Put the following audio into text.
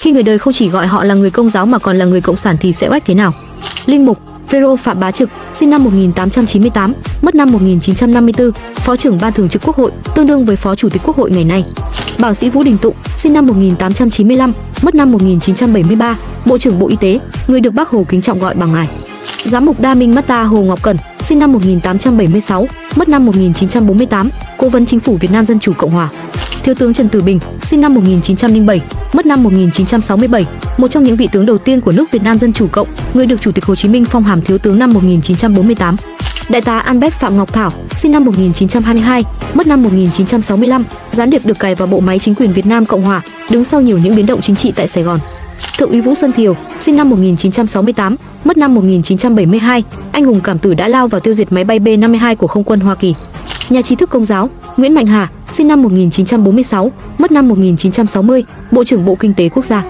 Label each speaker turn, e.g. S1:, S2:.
S1: Khi người đời không chỉ gọi họ là người Công giáo mà còn là người cộng sản thì sẽ oách thế nào? Linh mục Phêrô Phạm Bá Trực, sinh năm 1898, mất năm 1954, Phó trưởng Ban Thường trực Quốc hội, tương đương với Phó Chủ tịch Quốc hội ngày nay. Bảo sĩ Vũ Đình Tụng, sinh năm 1895, mất năm 1973, Bộ trưởng Bộ Y tế, người được Bác Hồ kính trọng gọi bằng ngài. Giám mục Đa Minh Mata Hồ Ngọc Cẩn, sinh năm 1876, mất năm 1948, Cố vấn Chính phủ Việt Nam Dân chủ Cộng hòa. Thiếu tướng Trần Tử Bình, sinh năm 1907, mất năm 1967, một trong những vị tướng đầu tiên của nước Việt Nam Dân chủ Cộng, người được Chủ tịch Hồ Chí Minh phong hàm thiếu tướng năm 1948. Đại tá Albert Phạm Ngọc Thảo, sinh năm 1922, mất năm 1965, gián điệp được cài vào bộ máy chính quyền Việt Nam Cộng hòa, đứng sau nhiều những biến động chính trị tại Sài Gòn. Thượng úy Vũ Xuân Thiều, sinh năm 1968, mất năm 1972, anh hùng cảm tử đã lao vào tiêu diệt máy bay B-52 của Không quân Hoa Kỳ. Nhà trí thức Công giáo Nguyễn Mạnh Hà, sinh năm 1946, mất năm 1960, Bộ trưởng Bộ Kinh tế Quốc gia.